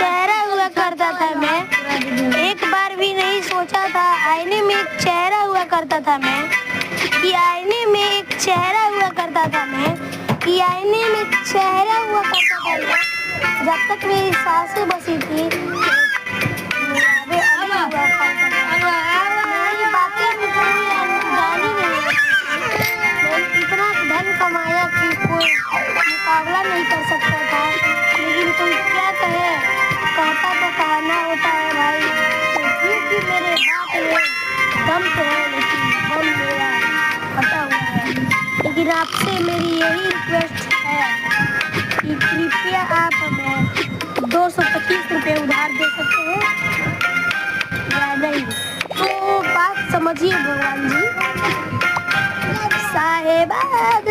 चेहरा हुआ करता था मैं, एक बार भी नहीं सोचा था आईने में एक चेहरा हुआ करता था मैं, कि आईने में एक चेहरा हुआ करता था मैं, कि आईने में चेहरा हुआ करता था मैं। जब तक मेरी सांसें बसी थी मेरी बातें गाली नहीं है। मैंने इतना धन कमाया कि कोई मुकाबला नहीं कर सकता था, लेकिन कोई क्या कहे, कहता तो कहना होता है भाई। क्योंकि मेरे बात में दम तो है, लेकिन दम मेरा फटा हुआ है। लेकिन आपसे मेरी यही रिक्वेस्ट है कि कृपया आप हमें 225 रुपये उधार दे सकते हैं या नहीं, तो बात समझिए भगवान जी। साहेबाद